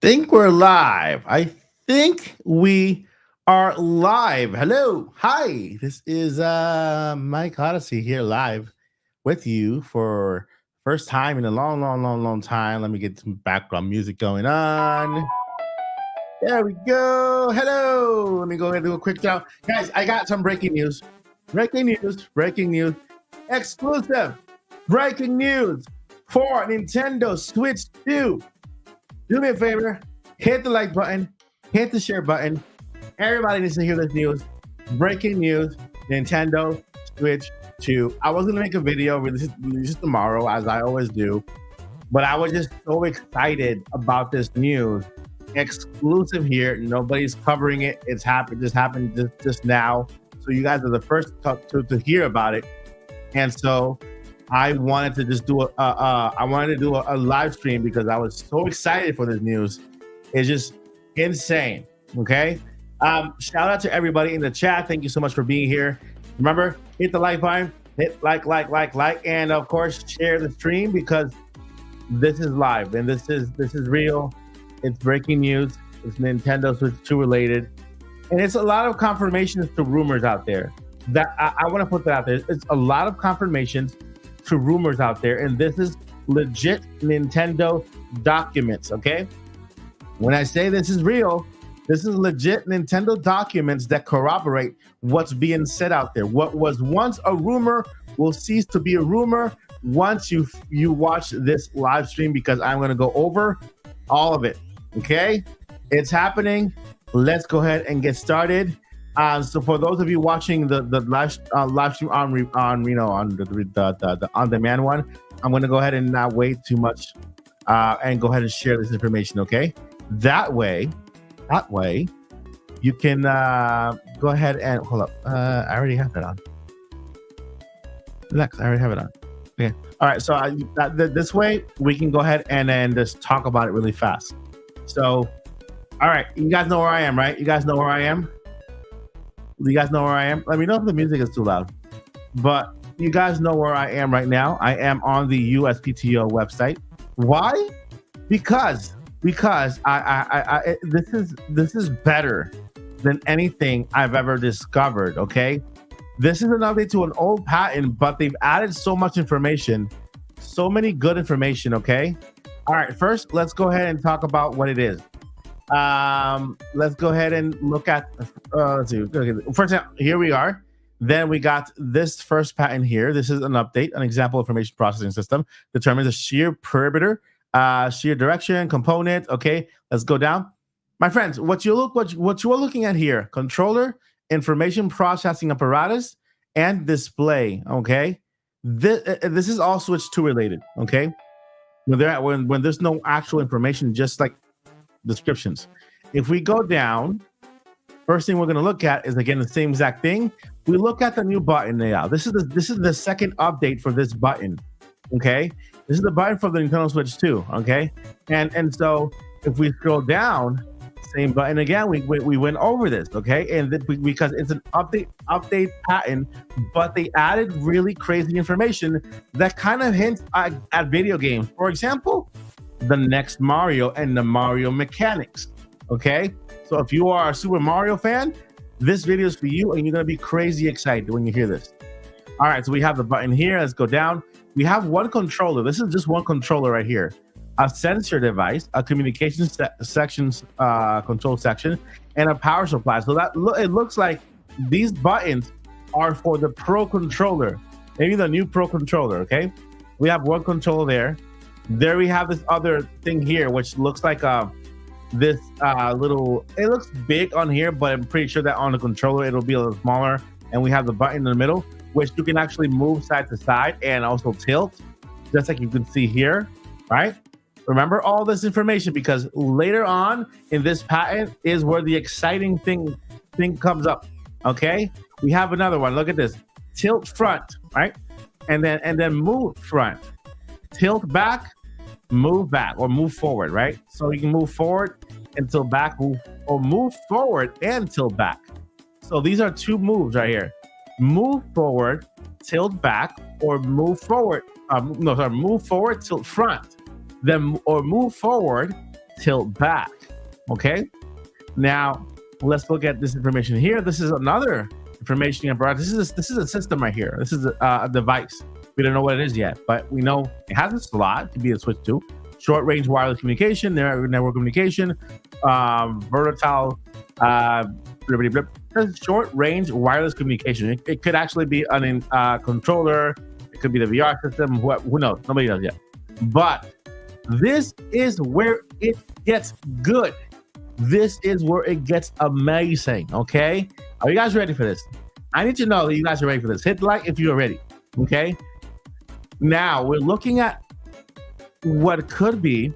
Think we're live. I think we are live. Hello. Hi. This is Mike Odyssey here live with you for first time in a long time. Let me get some background music going on. There we go. Hello. Let me go ahead and do a quick job. Guys, I got some breaking news. Breaking news. Exclusive breaking news for Nintendo Switch 2. Do me a favor, hit the like button, hit the share button. Everybody needs to hear this news. Breaking news, Nintendo Switch 2. I was gonna make a video, release it tomorrow, as I always do, but I was just so excited about this news. Exclusive here. Nobody's covering it. It's happened. Just happened just now. So you guys are the first to hear about it. And so I wanted to just do a live stream because I was so excited for this news. It's just insane. Okay. Shout out to everybody in the chat. Thank you so much for being here. Remember, hit the like button, hit like, and of course share the stream because this is live and this is real. It's breaking news. It's Nintendo Switch 2 related, and it's a lot of confirmations to rumors out there. That I want to put that out there. It's a lot of confirmations to rumors out there, and this is legit Nintendo documents. Okay, when I say this is real, this is legit Nintendo documents that corroborate what's being said out there. What was once a rumor will cease to be a rumor once you watch this live stream, because I'm going to go over all of it. Okay, it's happening. Let's go ahead and get started. So for those of you watching the live stream on the on demand one, I'm going to go ahead and not wait too much and go ahead and share this information. Okay, that way you can go ahead and hold up. I already have that on. Relax, I already have it on. Okay. All right. So this way we can go ahead and then just talk about it really fast. So, all right, you guys know where I am, right? You guys know where I am. You guys know where I am? Let me know if the music is too loud. But you guys know where I am right now. I am on the USPTO website. Why? Because this is better than anything I've ever discovered. Okay, this is an update to an old patent, but they've added so much information, so many good information. Okay, all right. First, let's go ahead and talk about what it is. Let's go ahead and look at let's see. Okay. For example, here we are. Then we got this first patent here. This is an update. An example information processing system determines the shear perimeter, shear direction component. Okay, let's go down, my friends. What you are looking at here: controller, information processing apparatus, and display. Okay, this is all Switch 2 related. Okay, when there's no actual information, just like descriptions. If we go down, first thing we're going to look at is again the same exact thing. We look at the new button now. This is the second update for this button. Okay, this is the button for the Nintendo Switch 2. Okay, and so if we scroll down, same button again. We went over this. Okay, and because it's an update patent, but they added really crazy information that kind of hints at video games. For example, the next Mario and the Mario mechanics. Okay, so if you are a Super Mario fan, this video is for you, and you're gonna be crazy excited when you hear this. All right, so we have the button here. Let's go down. We have one controller. This is just one controller right here. A sensor device, a communication sections control section, and a power supply. So it looks like these buttons are for the Pro controller, maybe the new Pro controller. Okay, we have one controller there. There we have this other thing here, which looks like this little. It looks big on here, but I'm pretty sure that on the controller it'll be a little smaller. And we have the button in the middle, which you can actually move side to side and also tilt, just like you can see here, right? Remember all this information, because later on in this patent is where the exciting thing comes up. Okay, we have another one. Look at this: tilt front, right? And then move front, tilt back, move back, or move forward, right? So you can move forward and tilt back, or move forward and tilt back. So these are two moves right here: move forward, tilt back, or move forward. Move forward, tilt front. Then or move forward, tilt back. Okay, now let's look at this information here. This is another information abroad. This is a system right here. This is a device. We don't know what it is yet, but we know it has a slot to be a switch to short range wireless communication, network communication, versatile, short range wireless communication. It could actually be a controller. It could be the VR system. Who knows? Nobody knows yet. But this is where it gets good. This is where it gets amazing. Okay, are you guys ready for this? I need to know that you guys are ready for this. Hit like if you're ready. Okay. Now we're looking at what could be.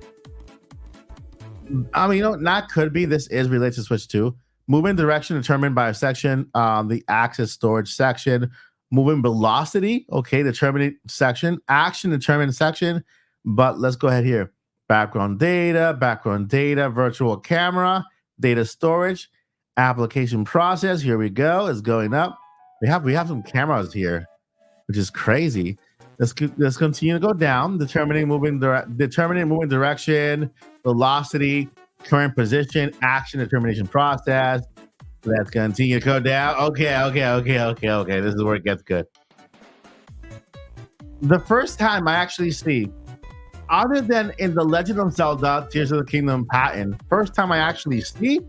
I mean, not could be. This is related to switch 2. Movement direction determined by a section, the axis storage section. Moving velocity, okay, determined section. Action determined section. But let's go ahead here. Background data, virtual camera, data storage, application process. Here we go. It's going up. We have some cameras here, which is crazy. Let's continue to go down. Determining moving direction, velocity, current position, action determination process. Let's continue to go down. Okay. This is where it gets good. The first time I actually see, other than in the Legend of Zelda Tears of the Kingdom patent, first time I actually see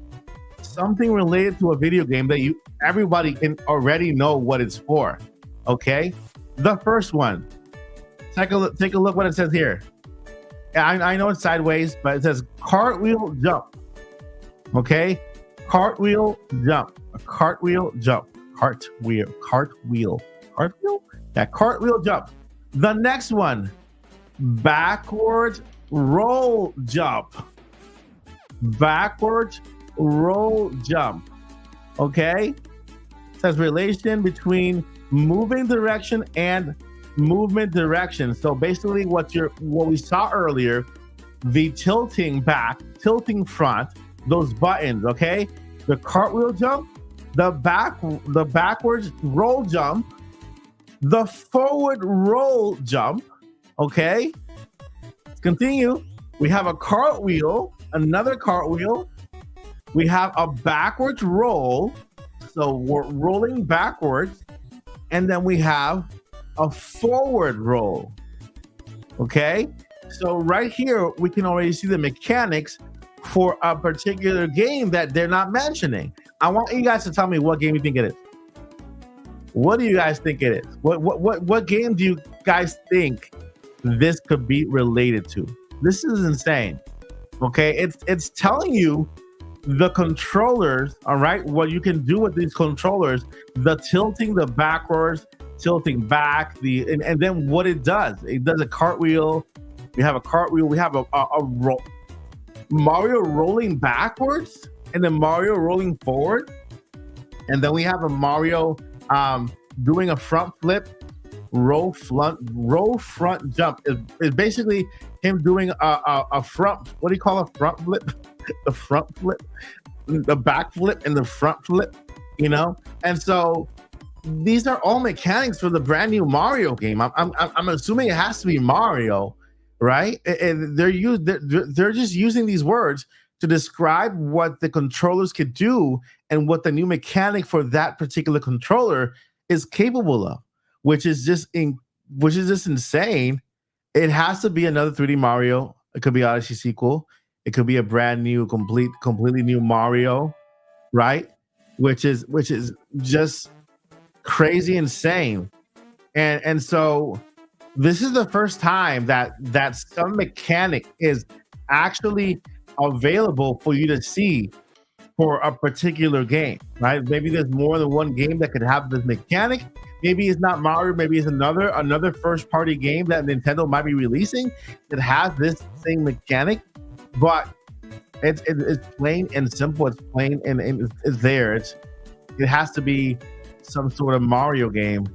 something related to a video game that everybody can already know what it's for. Okay, the first one. Take a look what it says here. I know it's sideways, but it says cartwheel jump. Okay, cartwheel jump. A cartwheel jump. Cartwheel. Yeah, cartwheel jump. The next one. Backwards roll jump. Backwards roll jump. Okay, it says relation between moving direction and movement direction. So basically what we saw earlier, the tilting back, tilting front, those buttons. Okay, the cartwheel jump, the backwards roll jump, the forward roll jump. Okay, let's continue. We have a cartwheel, another cartwheel. We have a backwards roll, so we're rolling backwards, and then we have a forward roll. Okay, so right here we can already see the mechanics for a particular game that they're not mentioning. I want you guys to tell me what game you think it is. What do you guys think it is? What game do you guys think this could be related to? This is insane. Okay, it's telling you the controllers, all right, what you can do with these controllers, the tilting, the backwards, tilting back, and then what it does a cartwheel. We have a cartwheel, we have a roll, Mario rolling backwards, and then Mario rolling forward, and then we have a Mario doing a front flip, roll front jump. Is basically him doing a front, what do you call a front flip? The front flip, the back flip, and the front flip, and so these are all mechanics for the brand new Mario game. I'm assuming it has to be Mario, right? And they're just using these words to describe what the controllers could do and what the new mechanic for that particular controller is capable of, which is just insane. It has to be another 3D Mario. It could be Odyssey sequel. It could be a brand new, completely new Mario, right? Which is just crazy insane. And so this is the first time that some mechanic is actually available for you to see for a particular game, right? Maybe there's more than one game that could have this mechanic. Maybe it's not Mario, maybe it's another first party game that Nintendo might be releasing that has this same mechanic, but it's plain and simple. It's plain and it's there. It has to be some sort of Mario game.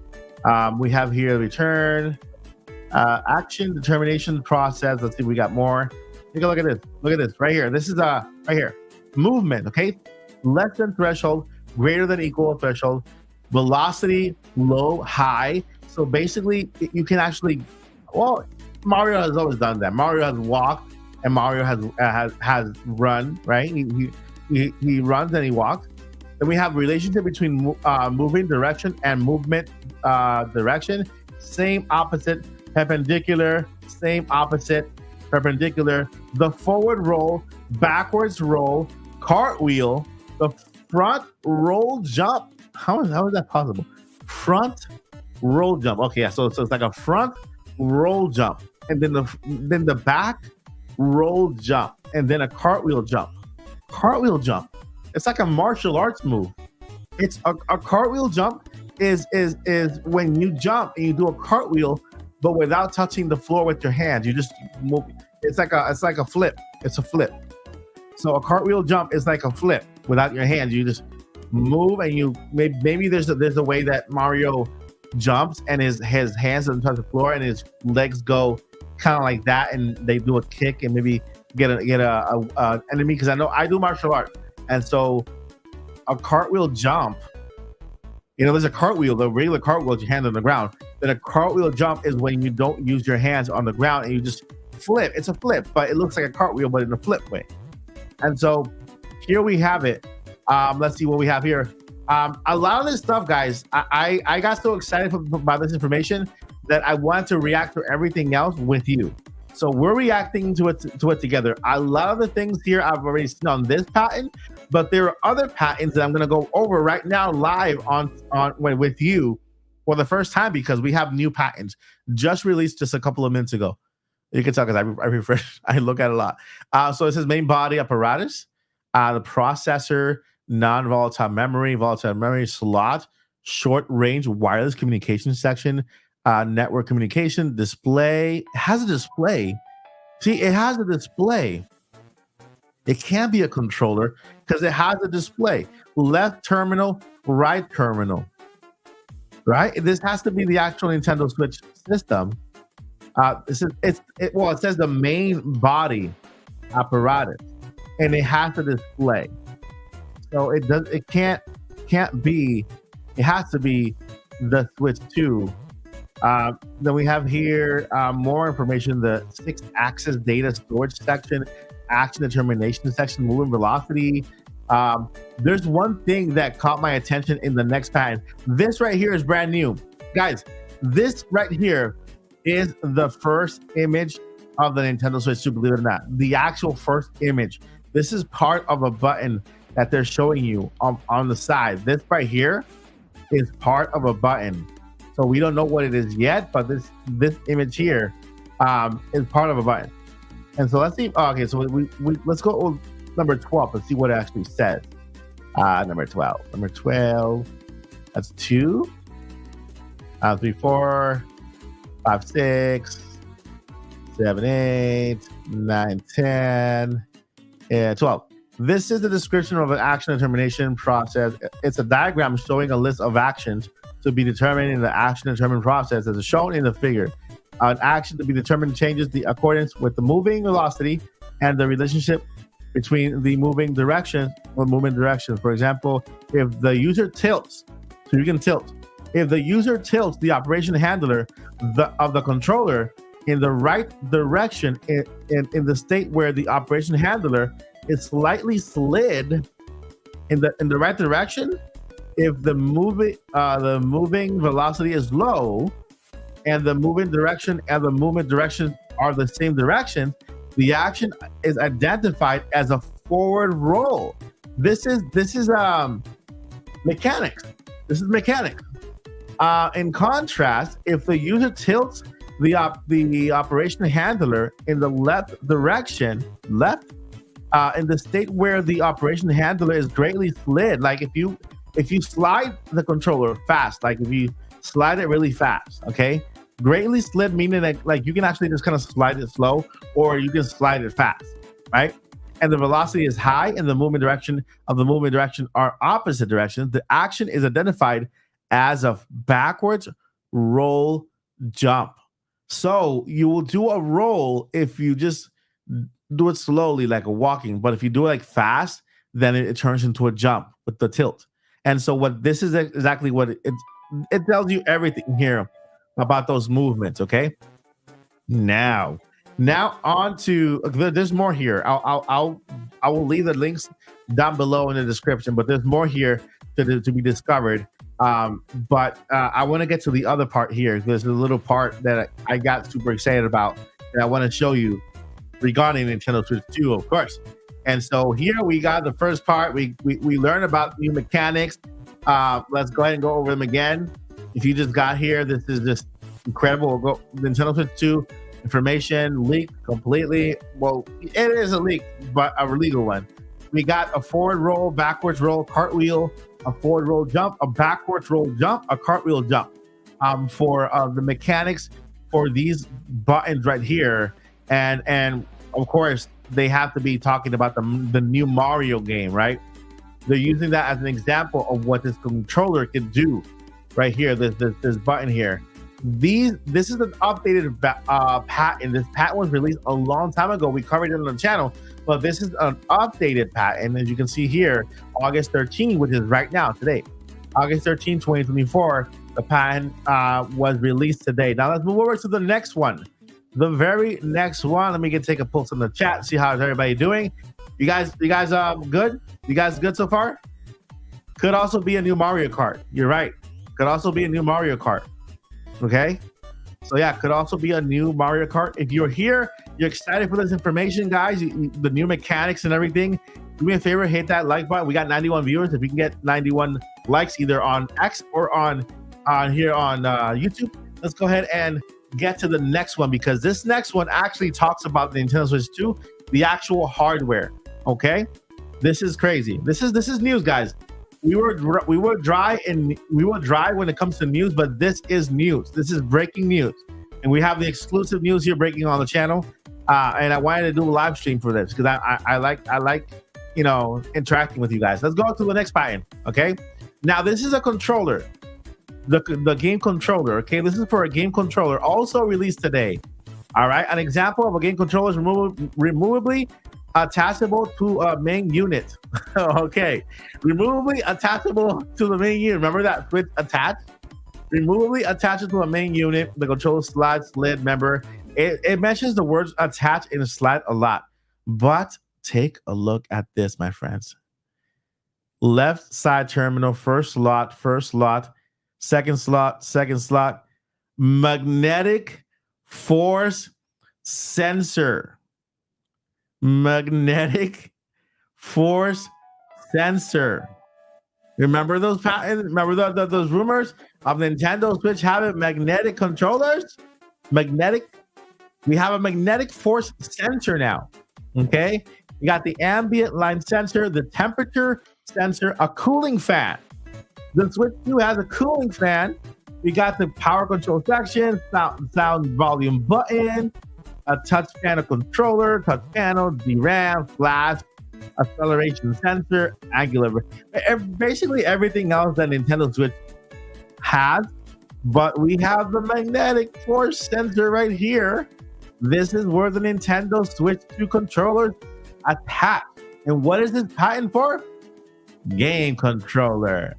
We have here return, action, determination, process. Let's see if we got more. Take a look at this. Look at this right here. This is right here. Movement, okay? Less than threshold, greater than equal threshold. Velocity, low, high. So basically, you can actually, well, Mario has always done that. Mario has walked, and Mario has run, right? He runs and he walks. Then we have relationship between moving direction and movement direction. Same opposite, perpendicular. Same opposite, perpendicular. The forward roll, backwards roll, cartwheel, the front roll jump. How is that possible? Front roll jump. Okay, yeah. So it's like a front roll jump, and then the back roll jump, and then a cartwheel jump. Cartwheel jump. It's like a martial arts move. It's a cartwheel jump is when you jump and you do a cartwheel, but without touching the floor with your hands. You just move. It's like a flip. It's a flip. So a cartwheel jump is like a flip without your hands. You just move and you maybe there's a way that Mario jumps and his hands don't touch the floor and his legs go kind of like that, and they do a kick and maybe get a enemy, because I know I do martial arts, and so a cartwheel jump, there's a cartwheel, the regular cartwheel is your hand on the ground. Then a cartwheel jump is when you don't use your hands on the ground and you just flip. It's a flip, but it looks like a cartwheel, but in a flip way. And so here we have it. Let's see what we have here. A lot of this stuff, guys, I got so excited about this information that I wanted to react to everything else with you. So we're reacting to it together. A lot of the things here I've already seen on this patent, but there are other patents that I'm going to go over right now live on with you for the first time, because we have new patents just released just a couple of minutes ago. You can tell because I refresh, I look at it a lot. So it says main body apparatus, the processor, non-volatile memory, volatile memory slot, short range wireless communication section, network communication, display. It has a display. See, it has a display. It can't be a controller because it has a display. Left terminal, right terminal. Right? This has to be the actual Nintendo Switch system. It says the main body apparatus, and it has a display. So it can't be. It has to be the Switch 2. Then we have here more information: the 6-axis data storage section, action determination section, moving velocity. There's one thing that caught my attention in the next patent. This right here is brand new, guys. This right here is the first image of the Nintendo Switch 2, believe it or not. The actual first image. This is part of a button that they're showing you on the side. This right here is part of a button. So we don't know what it is yet, but this image here is part of a button. And so let's see. Okay, so we let's go number 12 and see what it actually says. Number 12. Number 12. That's 2, 3, 4, 5, 6, 7, 8, 9, 10, and 12. This is the description of an action determination process. It's a diagram showing a list of actions to be determined in the action determined process as shown in the figure. An action to be determined changes the accordance with the moving velocity and the relationship between the moving direction or movement directions. For example, if the user tilts, so you can tilt. If the user tilts the operation handler of the controller in the right direction in the state where the operation handler is slightly slid in the right direction, if the moving velocity is low and the moving direction and the movement direction are the same direction, the action is identified as a forward roll. This is mechanics. This is mechanics. In contrast, if the user tilts the operation handler in the left direction, in the state where the operation handler is greatly slid, like if you slide the controller fast, like if you slide it really fast, okay, greatly slid meaning that like you can actually just kind of slide it slow, or you can slide it fast, right? And the velocity is high and the movement direction are opposite directions, the action is identified as a backwards roll jump. So you will do a roll if you just do it slowly, like a walking, but if you do it like fast, then it turns into a jump with the tilt. And so what this is exactly what it tells you everything here about those movements. Okay, now Now on to there's more here. I will leave the links down below in the description, but there's more here to be discovered. But I want to get to the other part here. There's a little part that I got super excited about that I want to show you regarding Nintendo Switch 2, of course. And so here we got the first part. We learned about new mechanics. Let's go ahead and go over them again. If you just got here, this is just incredible. We'll go Nintendo Switch 2 information leaked completely. Well, it is a leak, but a legal one. We got a forward roll, backwards roll, cartwheel, a forward roll jump, a backwards roll jump, a cartwheel jump. For the mechanics for these buttons right here, and of course they have to be talking about the new Mario game, right? They're using that as an example of what this controller can do right here. This button here. This is an updated patent. This patent was released a long time ago. We covered it on the channel, but this is an updated patent. As you can see here, August 13, which is right now, today, August 13, 2024, the patent was released today. Now let's move over to the next one. The very next one. Let me take a pulse in the chat, see how's everybody doing. You guys good? You guys good so far? Could also be a new Mario Kart. You're right. Could also be a new Mario Kart. Okay, so yeah, could also be a new Mario Kart. If you're here, you're excited for this information, guys, the new mechanics and everything, do me a favor, hit that like button. We got 91 viewers. If you can get 91 likes either on X or on here on YouTube, let's go ahead and get to the next one, because this next one actually talks about the Nintendo Switch 2, the actual hardware. Okay, this is crazy. This is news, guys. We were dry when it comes to news, but this is news. This is breaking news, and we have the exclusive news here breaking on the channel. And I wanted to do a live stream for this because I like interacting with you guys. Let's go to the next patent. Okay, now this is a controller, the game controller. Okay, this is for a game controller, also released today. All right, an example of a game controller is removably attachable to a main unit. Okay, removably attachable to the main unit. Remember that switch attached? Removably attached to a main unit. The controller slid member. It mentions the words attach and slide a lot, but take a look at this, my friends. Left side terminal, first slot, second slot, magnetic force sensor. Magnetic force sensor. Remember those patents? Remember those rumors of Nintendo Switch having magnetic controllers? We have a magnetic force sensor now. Okay, we got the ambient line sensor, the temperature sensor, a cooling fan. The Switch 2 has a cooling fan. We got the power control section, sound volume button, a touch panel controller, touch panel, DRAM, flash, acceleration sensor, angular. Basically everything else that Nintendo Switch has, but we have the magnetic force sensor right here. This is where the Nintendo Switch 2 controllers attach. And what is this patent for? Game controller.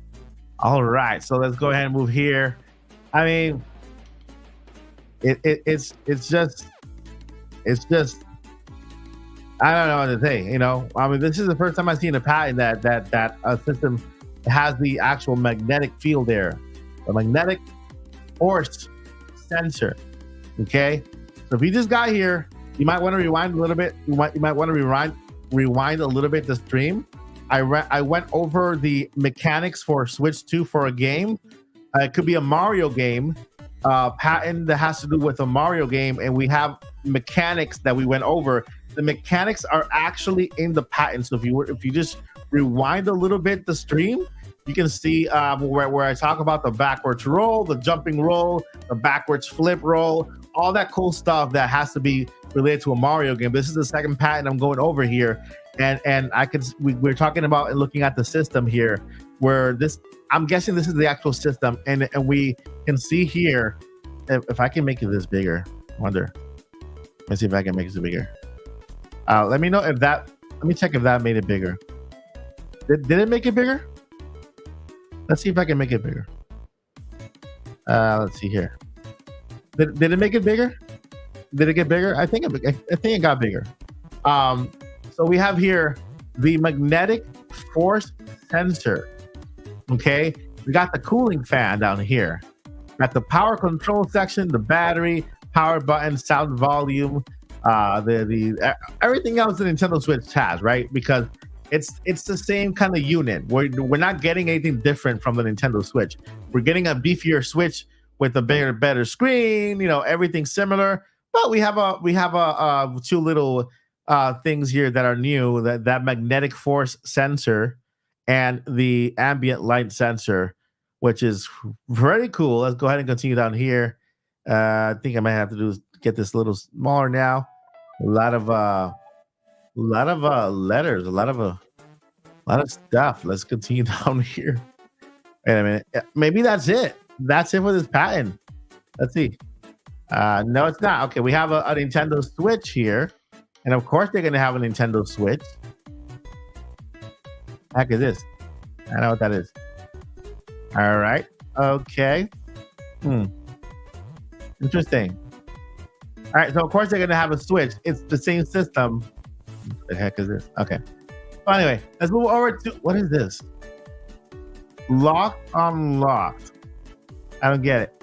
All right, so let's go ahead and move here. I mean, it's just I don't know what to say. I mean, this is the first time I've seen a patent that a system has the actual magnetic field there, the magnetic force sensor. Okay, so if you just got here, you might want to rewind a little bit. You might want to rewind a little bit the stream. I went over the mechanics for Switch 2 for a game. It could be a Mario game. Patent that has to do with a Mario game, and we have mechanics that we went over. The mechanics are actually in the patent. So if you just rewind a little bit the stream, you can see where I talk about the backwards roll, the jumping roll, the backwards flip roll, all that cool stuff that has to be related to a Mario game. This is the second patent I'm going over here, and we're talking about and looking at the system here, where this, I'm guessing this is the actual system, and we can see here, if I can make it this bigger. Wonder. Let's see if I can make it bigger. Let me know if that. Let me check if that made it bigger. Did it make it bigger? Let's see if I can make it bigger. Let's see here. Did it make it bigger? Did it get bigger? I think it got bigger. Um, so we have here the magnetic force sensor. Okay, we got the cooling fan down here. Got the power control section, the battery, power button, sound volume, everything else the Nintendo Switch has, right? Because it's the same kind of unit. We're not getting anything different from the Nintendo Switch. We're getting a beefier Switch with a better screen. You know, everything similar, but we have two little things here that are new. That magnetic force sensor and the ambient light sensor, which is very cool. Let's go ahead and continue down here. I think I might have to get this a little smaller now. A lot of letters, a lot of stuff. Let's continue down here. Wait a minute. Maybe that's it. That's it for this patent. Let's see. No, it's not. Okay, we have a Nintendo Switch here, and of course they're gonna have a Nintendo Switch. Heck is this? I know what that is. All right. Okay. Interesting. All right. So of course they're gonna have a Switch. It's the same system. What the heck is this? Okay. But anyway, let's move over to what is this? Lock unlocked. I don't get it.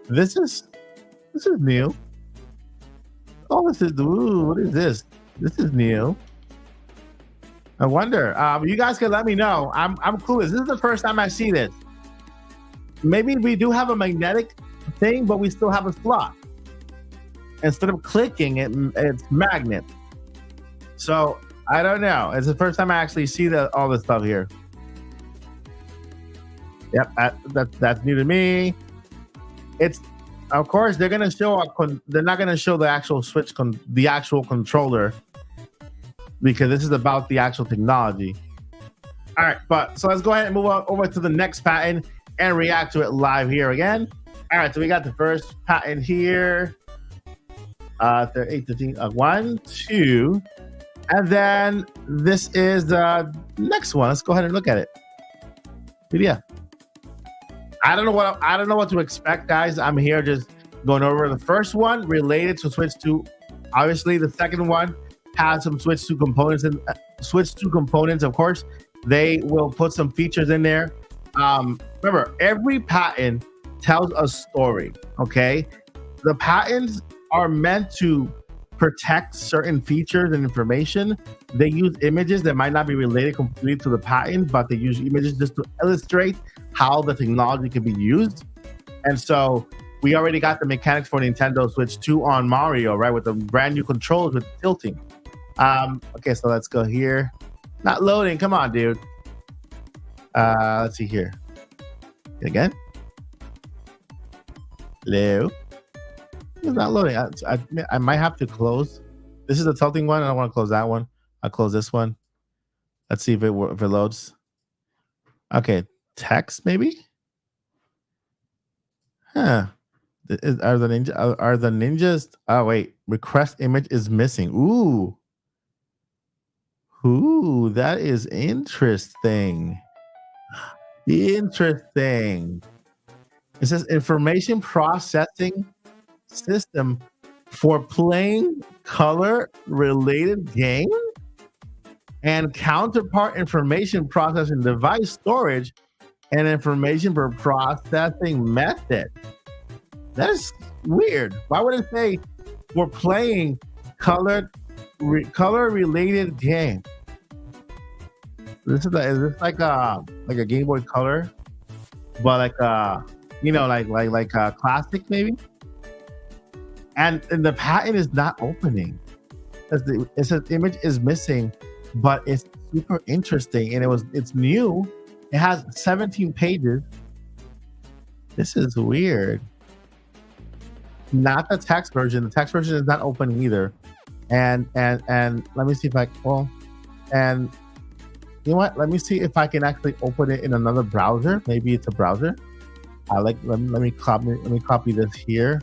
This is new. Oh, this is what is this? This is new. I wonder. You guys can let me know. I'm clueless. This is the first time I see this. Maybe we do have a magnetic thing, but we still have a slot. Instead of clicking, it's magnet. So I don't know. It's the first time I actually see all this stuff here. Yep, that's new to me. It's of course they're gonna show they're not gonna show the actual Switch the actual controller, because this is about the actual technology. All right, but so let's go ahead and move on over to the next patent and react to it live here again. All right, so we got the first patent here. 1, 2, and then this is the next one. Let's go ahead and look at it. But yeah, I don't know what to expect, guys. I'm here just going over the first one related to Switch 2. Obviously, the second one has some Switch 2 components, and Switch 2 components, of course, they will put some features in there. Remember, every patent tells a story. Okay, the patents are meant to protect certain features and information. They use images that might not be related completely to the patent, but they use images just to illustrate how the technology can be used. And so we already got the mechanics for Nintendo Switch 2 on Mario, right? With the brand new controls with tilting. Okay, so let's go here. Not loading. Come on, dude. Let's see here. Again. Hello. It's not loading. I might have to close. This is the tilting one. I don't want to close that one. I'll close this one. Let's see if it loads. Okay, text maybe. Huh? Are the ninjas? Oh wait, request image is missing. Ooh, that is interesting. Interesting. It says information processing system for playing color related game and counterpart information processing device storage and information for processing method. That is weird. Why would it say we're playing color related game? Is this like a Game Boy Color, but like classic maybe? And the patent is not opening. It says image is missing, but it's super interesting, and it's new. It has 17 pages. This is weird. Not the text version. The text version is not opening either. And let me see if and you know what? Let me see if I can actually open it in another browser. Maybe it's a browser. Let me copy this here.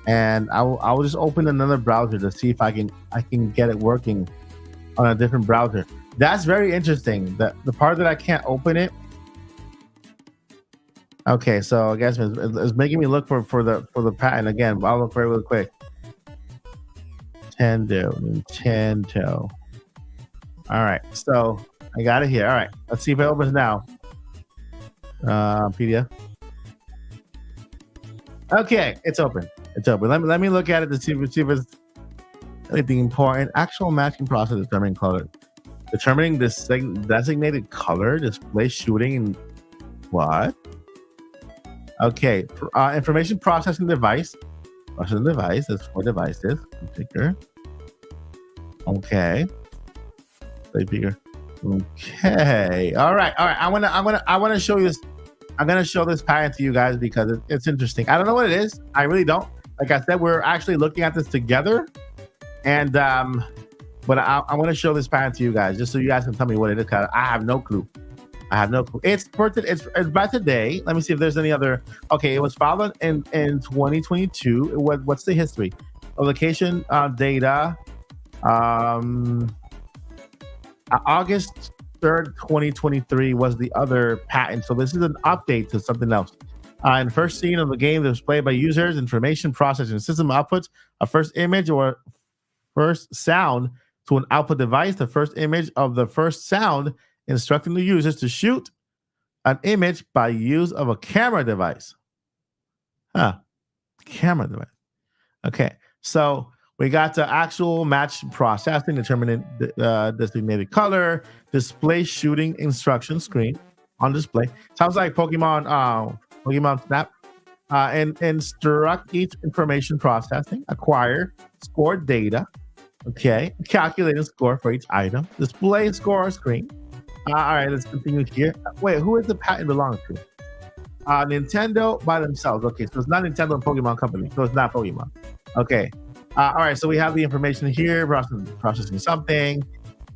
And I will just open another browser to see if I can get it working on a different browser. That's very interesting. The part that I can't open it, Okay, so I guess it's making me look for the patent again. But I'll look for it real quick. Nintendo. All right, so I got it here. All right, let's see if it opens now. PDF. Okay, it's open. It's open. Let me look at it to see if it's anything important. Actual matching process determining color. Determining this designated color, display shooting, and what? Okay, information processing device. Processing device. That's for devices. Configure. Okay. Play bigger. Okay. All right. I want to show you this. I'm gonna show this patent to you guys because it's interesting. I don't know what it is. I really don't. Like I said, we're actually looking at this together, and but I want to show this patent to you guys just so you guys can tell me what it is. Cause I have no clue. It's by today. Let me see if there's any other. Okay, it was filed in 2022. What's the history? Location data. August 3rd, 2023 was the other patent. So this is an update to something else. In first scene of the game displayed by users, information processing system outputs a first image or first sound to an output device. The first image of the first sound instructing the users to shoot an image by use of a camera device. Camera device. Okay, so we got the actual match processing, determining designated color, display shooting instruction screen on display. Sounds like Pokemon Snap. And instruct each information processing, acquire, score data. Okay, calculating score for each item, display score screen. All right, let's continue here. Wait, who is the patent belong to? Nintendo by themselves. Okay, so it's not Nintendo and Pokemon Company, so it's not Pokemon. Okay. All right, so we have the information here, processing something.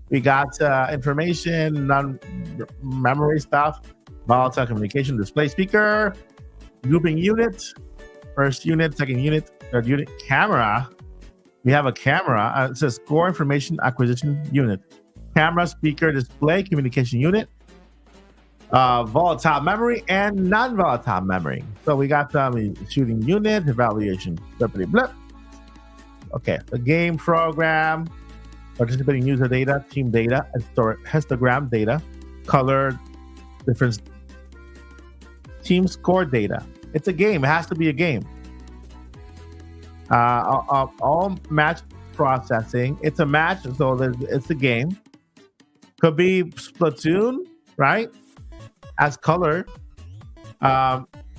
We got information, non-memory stuff, volatile communication, display speaker, grouping unit, first unit, second unit, third unit, camera. We have a camera. It says score information acquisition unit, camera, speaker, display, communication unit, volatile memory, and non-volatile memory. So we got shooting unit, evaluation, blip. Okay, the game program, participating user data, team data, histogram data, color, difference, team score data. It's a game. It has to be a game. All match processing. It's a match, so it's a game. Could be Splatoon, right? As color.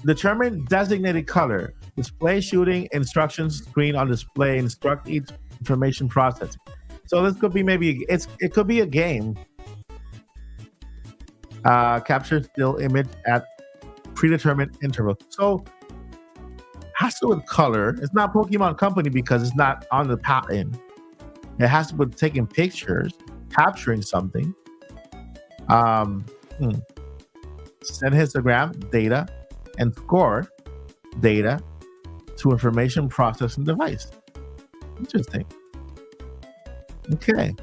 Determine designated color. Display shooting instructions screen on display. Instruct each information processing. So this could be it could be a game. Capture still image at predetermined interval. So has to do with color. It's not Pokemon Company because it's not on the patent. It has to be taking pictures, capturing something. Send histogram data and score data to information processing device. Interesting. Okay,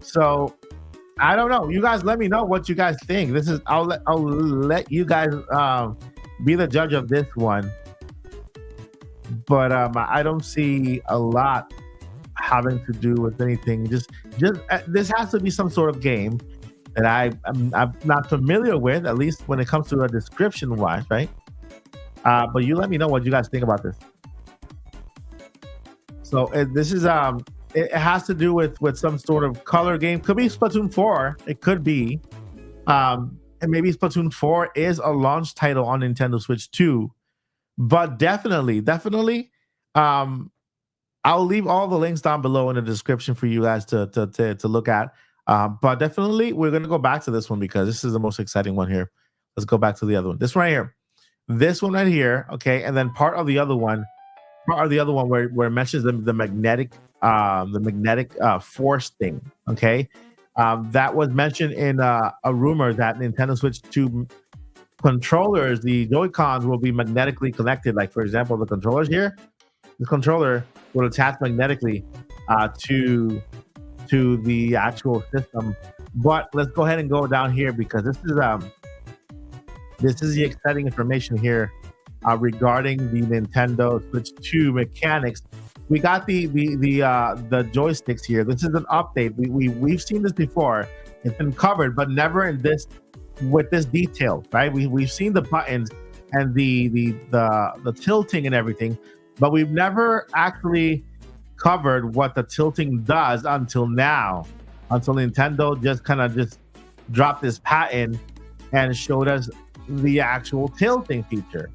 so I don't know. You guys, let me know what you guys think. I'll let you guys be the judge of this one. But I don't see a lot having to do with anything. Just this has to be some sort of game that I'm not familiar with, at least when it comes to a description wise, right? But you let me know what you guys think about this. So this is it has to do with some sort of color game. Could be Splatoon 4. It could be, and maybe Splatoon 4 is a launch title on Nintendo Switch 2. But definitely, I'll leave all the links down below in the description for you guys to look at. But definitely, we're gonna go back to this one because this is the most exciting one here. Let's go back to the other one. This one right here, okay, and then part of the other one where it mentions the magnetic force thing, okay. That was mentioned in a rumor that Nintendo Switch 2 controllers, the Joy-Cons, will be magnetically connected. Like, for example, the controllers here, the controller will attach magnetically to the actual system. But let's go ahead and go down here because this is This is the exciting information here regarding the Nintendo Switch 2 mechanics. We got the joysticks here. This is an update. We've seen this before. It's been covered, but never in this with this detail, right? We've seen the buttons and the tilting and everything, but we've never actually covered what the tilting does until now. Until Nintendo just dropped this patent and showed us the actual tilting feature.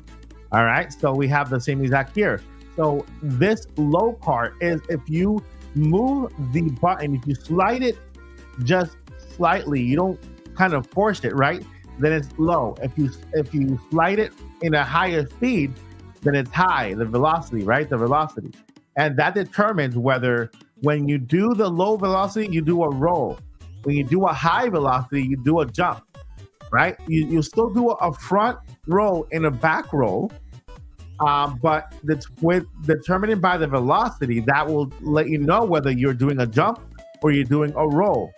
All right, so we have the same exact here. So this low part is if you move the button, if you slide it just slightly, you don't kind of force it, right? Then it's low. If you slide it in a higher speed, then it's high, the velocity, right? The velocity. And that determines whether when you do the low velocity, you do a roll. When you do a high velocity, you do a jump, right? You still do a front roll and a back roll, but with determined by the velocity, that will let you know whether you're doing a jump or you're doing a roll.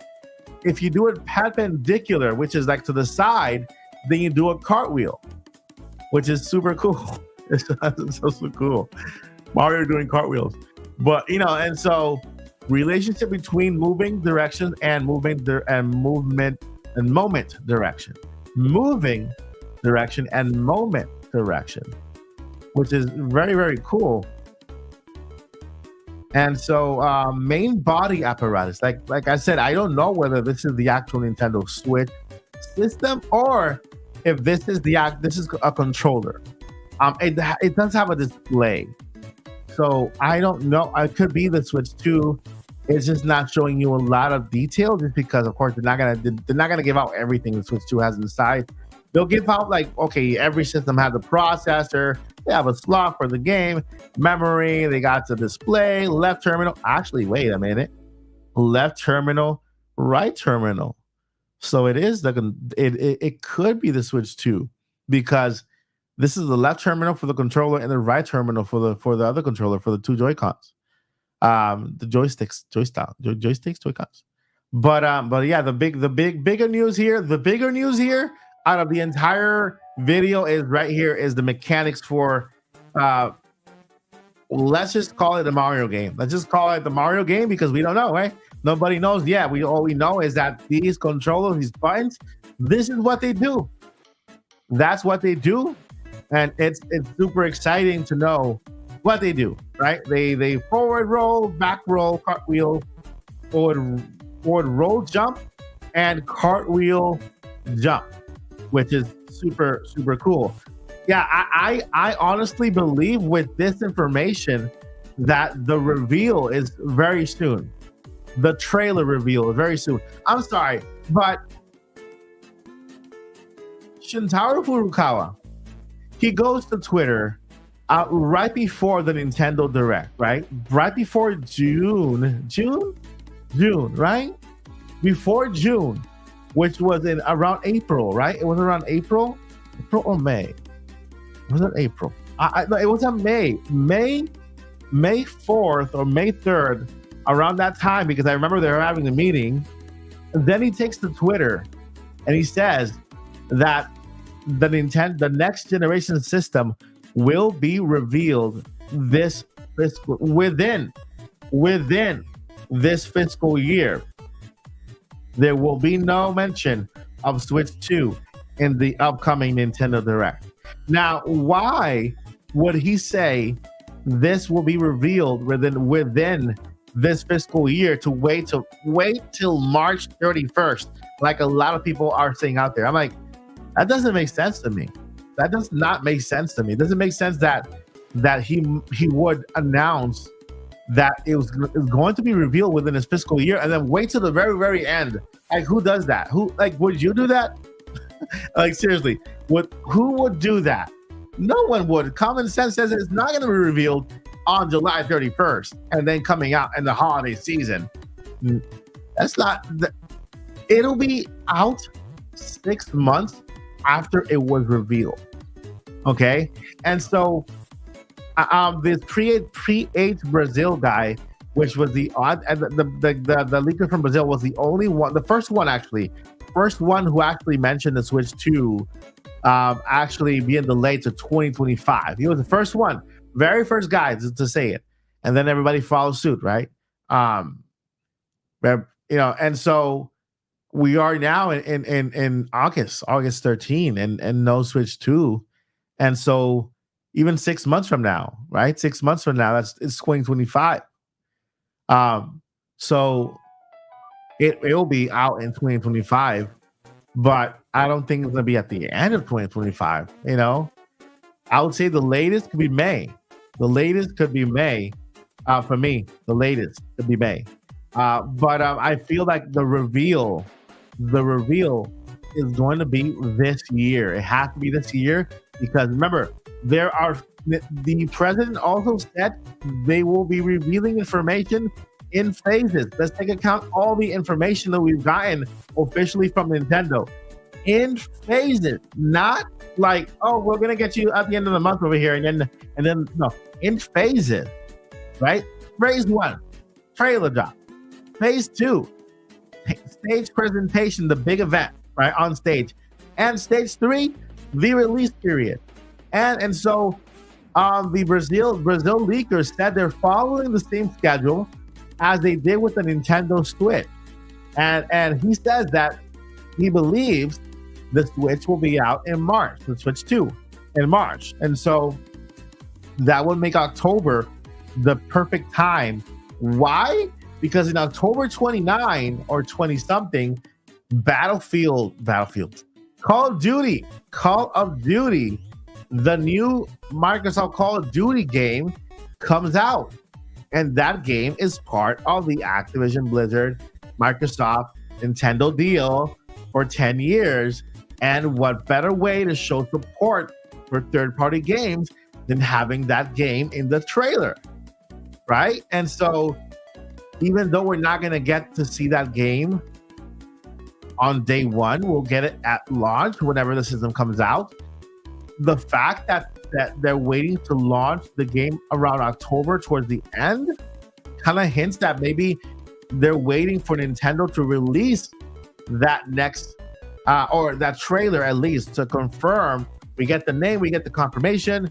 If you do it perpendicular, which is like to the side, then you do a cartwheel, which is super cool. It's so cool. Mario doing cartwheels. But and so relationship between moving direction and movement and moment direction. Moving direction and moment direction, which is very, very cool. And so main body apparatus, like I said, I don't know whether this is the actual Nintendo Switch system or if this is a controller. It does have a display, so I don't know. It could be the Switch 2. It's just not showing you a lot of detail, just because, of course, they're not gonna give out everything the Switch 2 has inside. They'll give out every system has a processor. They have a slot for the game, memory. They got the display, left terminal. Actually, wait a minute, left terminal, right terminal. So it is it could be the Switch 2, because this is the left terminal for the controller and the right terminal for the other controller for the two Joy-Cons, the joysticks, Joy-Cons. But yeah, the bigger news here out of the entire video is right here is the mechanics for let's just call it the Mario game. Let's just call it the Mario game, because we don't know, right? Nobody knows yet. All we know is that these controllers, these buttons, this is what they do. That's what they do. And it's super exciting to know what they do, right? They forward roll, back roll, cartwheel, forward roll jump, and cartwheel jump, which is super, super cool. Yeah, I honestly believe with this information that the reveal is very soon. The trailer reveal is very soon. I'm sorry, but Shintaro Furukawa, he goes to Twitter right before the Nintendo Direct, right? Right before June, right? Before June, which was in around April, right? It was around April or May. Was it April? No, it was on May 4th or May 3rd, around that time, because I remember they were having a meeting. And then he takes to Twitter and he says that the next generation system will be revealed this fiscal within this fiscal year. There will be no mention of Switch 2 in the upcoming Nintendo Direct. Now, why would he say this will be revealed within this fiscal year to wait till March 31st, like a lot of people are saying out there? I'm like, that doesn't make sense to me. That does not make sense to me. It doesn't make sense that he would announce that it was going to be revealed within his fiscal year and then wait till the very, very end. Like, who does that? Would you do that? Like, seriously, who would do that? No one would. Common sense says it's not going to be revealed on July 31st and then coming out in the holiday season. That's not. It'll be out 6 months after it was revealed. Okay, and so this Pre-8 Brazil guy, which was the leaker from Brazil, was the only one, the first one who actually mentioned the Switch 2 actually being delayed to 2025. He was the first one, very first guy to say it, and then everybody follows suit, right? Um, and so we are now in August 13, and no Switch 2, and so even 6 months from now, right? 6 months from now, it's 2025. Um, so it'll be out in 2025, but I don't think it's gonna be at the end of 2025. I would say the latest could be May. The latest could be May. For me, the latest could be May. But I feel like the reveal is going to be this year. It has to be this year because remember, the president also said they will be revealing information in phases. Let's take account all the information that we've gotten officially from Nintendo in phases, not like, oh, we're gonna get you at the end of the month over here, and then no, in phases, right? Phase 1, trailer drop. Phase 2, stage presentation, the big event, right, on stage, and stage 3, the release period, and so the Brazil leakers said they're following the same schedule as they did with the Nintendo Switch, and he says that he believes the Switch will be out in March, the Switch 2 in March, and so that would make October the perfect time. Why? Because in October 29 or 20 something, Battlefield, Call of Duty, the new Microsoft Call of Duty game comes out. And that game is part of the Activision Blizzard Microsoft Nintendo deal for 10 years. And what better way to show support for third-party games than having that game in the trailer, right? And so even though we're not going to get to see that game on day one, we'll get it at launch whenever the system comes out. The fact that they're waiting to launch the game around October towards the end kind of hints that maybe they're waiting for Nintendo to release that next or that trailer at least to confirm. We get the name, we get the confirmation,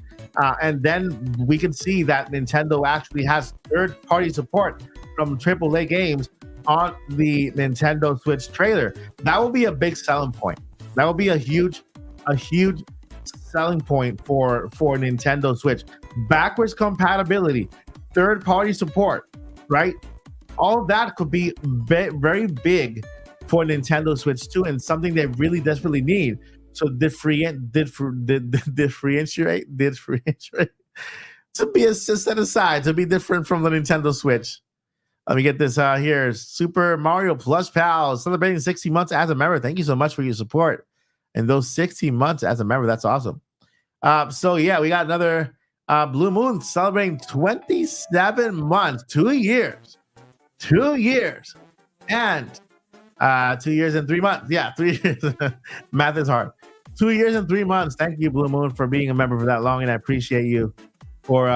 and then we can see that Nintendo actually has third-party support from AAA games on the Nintendo Switch trailer. That will be a big selling point. That will be a huge selling point for Nintendo Switch. Backwards compatibility, third-party support, right? All of that could be very big for Nintendo Switch 2 and something they really desperately need. So differentiate to be a set aside to be different from the Nintendo Switch. Let me get this here. Super Mario Plus Pals celebrating 60 months as a member. Thank you so much for your support. And those 60 months as a member, that's awesome. So yeah, we got another Blue Moon celebrating 27 months, 2 years, and 2 years and 3 months. Yeah, 3 years. Math is hard. 2 years and 3 months. Thank you, Blue Moon, for being a member for that long, and I appreciate you for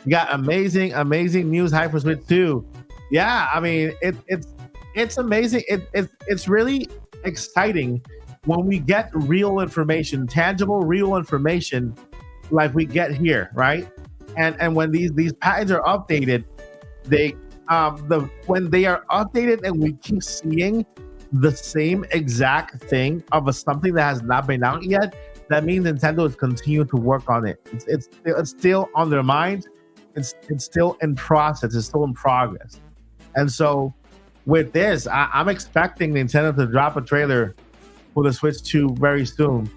you got amazing news hype for Switch 2. Yeah, I mean it's amazing. It's really exciting when we get real information, tangible real information like we get here, right? And when these patents are updated, when they are updated and we keep seeing the same exact thing of something that has not been out yet, that means Nintendo is continuing to work on it. It's still on their minds. It's still in process. It's still in progress. And so with this, I'm expecting Nintendo to drop a trailer for the Switch 2 very soon.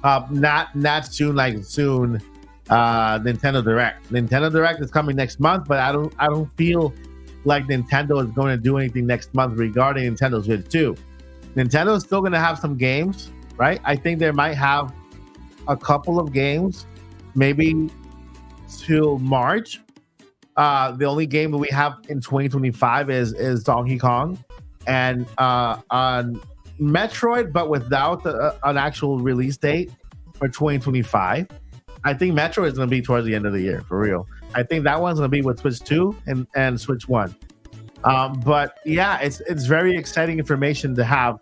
Not soon, like soon. Nintendo Direct. Nintendo Direct is coming next month, but I don't feel like Nintendo is going to do anything next month regarding Nintendo Switch 2. Nintendo is still going to have some games, right? I think they might have a couple of games, maybe till March. The only game that we have in 2025 is Donkey Kong and Metroid, but without an actual release date for 2025. I think Metroid is going to be towards the end of the year, for real. I think that one's going to be with Switch 2 and Switch 1. But yeah, it's very exciting information to have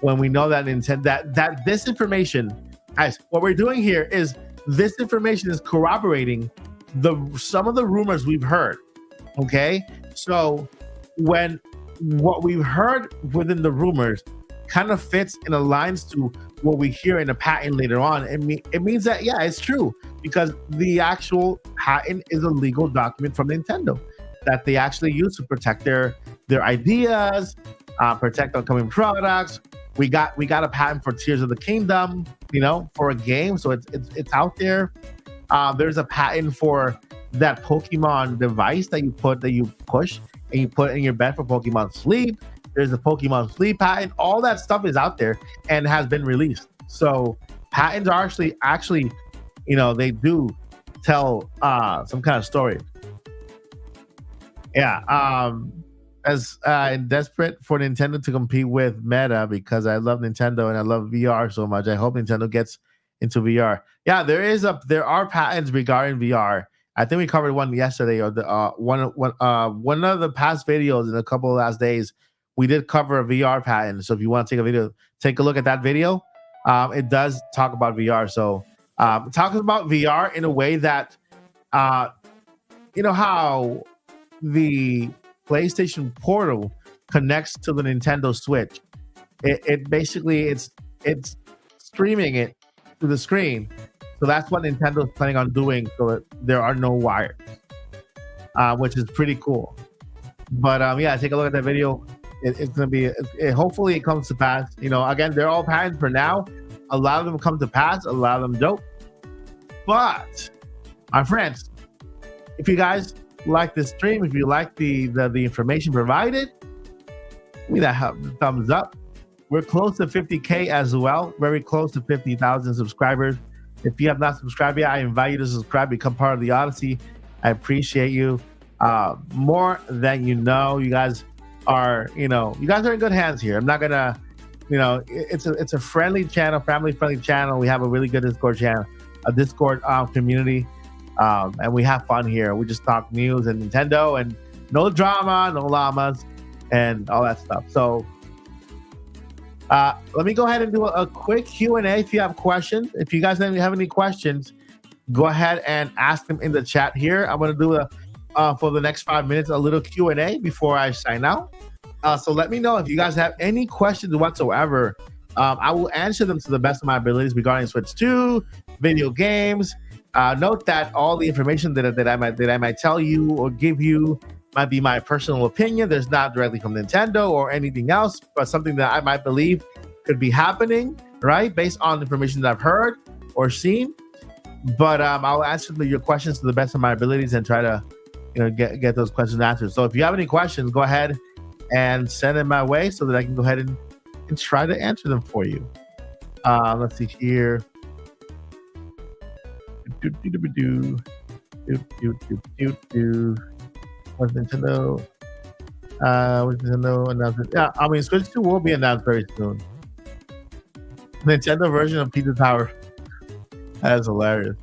when we know that Nintendo that this information, guys, what we're doing here is this information is corroborating the some of the rumors we've heard. Okay, so when what we've heard within the rumors kind of fits and aligns to what we hear in the patent later on, it means that yeah, it's true, because the actual patent is a legal document from Nintendo that they actually use to protect their ideas, protect upcoming products. We got a patent for Tears of the Kingdom, you know, for a game, so it's out there. There's a patent for that Pokemon device that you push and you put in your bed for Pokemon Sleep. There's a Pokemon Sleep patent. All that stuff is out there and has been released. So patents are actually, you know, they do tell some kind of story. Yeah. As desperate for Nintendo to compete with Meta, because I love Nintendo and I love VR so much. I hope Nintendo gets into VR. Yeah, there are patents regarding VR. I think we covered one yesterday, or the one of the past videos in a couple of last days. We did cover a VR patent. So if you want to take a look at that video. It does talk about VR. So talking about VR in a way that you know how the PlayStation Portal connects to the Nintendo Switch. It basically it's streaming it to the screen. So that's what Nintendo is planning on doing. So that there are no wires, which is pretty cool. But yeah, take a look at that video. It's gonna be. Hopefully, it comes to pass. You know, again, they're all patents for now. A lot of them come to pass. A lot of them don't. But my friends, if you guys like this stream, if you like the information provided, give me that thumbs up. We're close to 50K as well, very close to 50,000 subscribers. If you have not subscribed yet, I invite you to subscribe, become part of the Odyssey. I appreciate you more than you know. You guys are in good hands here. I'm not gonna, it's a friendly channel, family friendly channel. We have a really good Discord channel, a Discord community. And we have fun here. We just talk news and Nintendo, and no drama, no llamas, and all that stuff. So let me go ahead and do a quick Q&A. If you have questions, if you guys have any questions, go ahead and ask them in the chat here. I'm going to do for the next 5 minutes a little Q&A before I sign out. So let me know if you guys have any questions whatsoever. I will answer them to the best of my abilities regarding Switch 2, video games. Note that all the information that I might tell you or give you might be my personal opinion. There's not directly from Nintendo or anything else, but something that I might believe could be happening, right? Based on information that I've heard or seen. But I'll answer your questions to the best of my abilities and try to get those questions answered. So if you have any questions, go ahead and send them my way so that I can go ahead and try to answer them for you. Let's see here. What's Nintendo? What's Nintendo announcement? Yeah, I mean, Switch 2 will be announced very soon. Nintendo version of Pizza Tower. That is hilarious.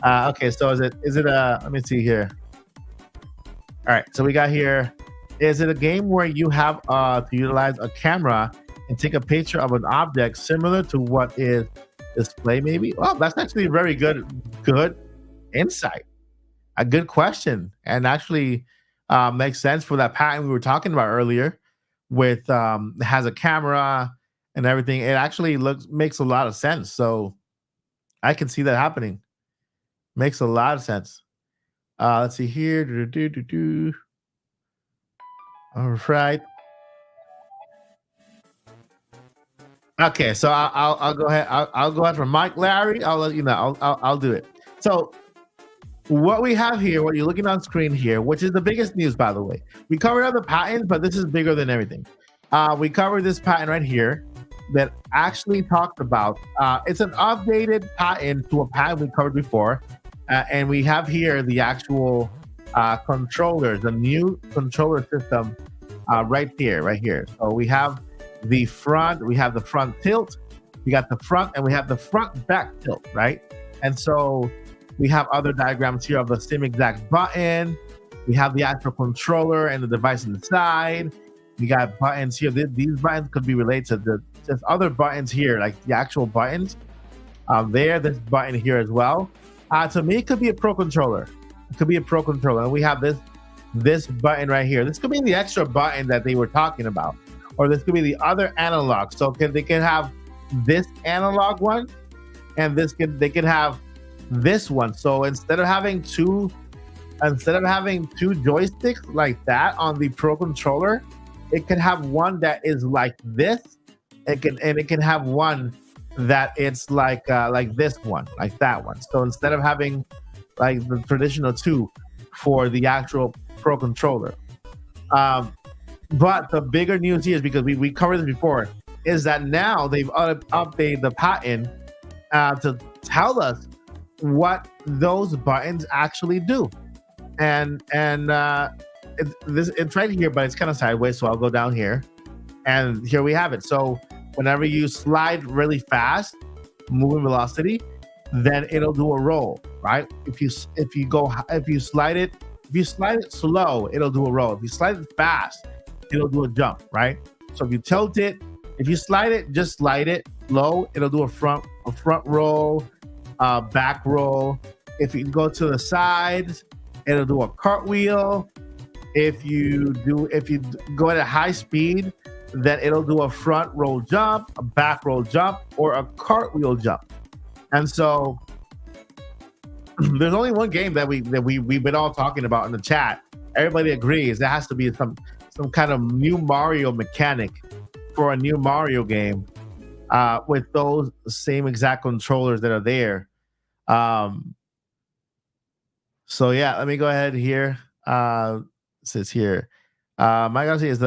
Okay, so is it let me see here. All right, so we got here. Is it a game where you have to utilize a camera and take a picture of an object similar to what is displayed? Maybe. Well, that's actually a very good insight. A good question, and actually makes sense for that patent we were talking about earlier. With has a camera and everything, it actually makes a lot of sense. So I can see that happening. Makes a lot of sense. Let's see here. All right. Okay, so I'll go ahead. I'll go ahead for Mike Larry. I'll let you know. I'll do it. So what we have here, what you're looking on screen here, which is the biggest news, by the way. We covered other patents, but this is bigger than everything. We covered this patent right here that actually talked about. It's an updated patent to a patent we covered before, and we have here the actual controllers, the new controller system, right here. So we have the front, we have the front tilt, we got the front, and we have the front back tilt, right? And so we have other diagrams here of the same exact button. We have the actual controller and the device inside. We got buttons here. These buttons could be related to just other buttons here, like the actual buttons. This button here as well. To me, it could be a Pro Controller. It could be a Pro Controller. And we have this button right here. This could be the extra button that they were talking about, or this could be the other analog. So they can have this analog one, and they can have this one. So instead of having two joysticks like that on the Pro Controller, it can have one that is like this. It can have one that it's like this one, like that one. So instead of having like the traditional two for the actual Pro Controller. But the bigger news here is, because we covered this before, is that now they've updated the patent to tell us what those buttons actually do. And it's right here, but it's kind of sideways. So I'll go down here, and here we have it. So whenever you slide really fast, moving velocity, then it'll do a roll, right? If you slide it slow, it'll do a roll. If you slide it fast, it'll do a jump, right? So if you tilt it, if you slide it, just slide it low, it'll do a front roll, back roll. If you go to the sides, it'll do a cartwheel. If you go at a high speed, then it'll do a front roll jump, a back roll jump, or a cartwheel jump. And so there's only one game that we've been all talking about in the chat. Everybody agrees there has to be some kind of new Mario mechanic for a new Mario game with those same exact controllers that are there. So yeah, let me go ahead here. It says here, my God, is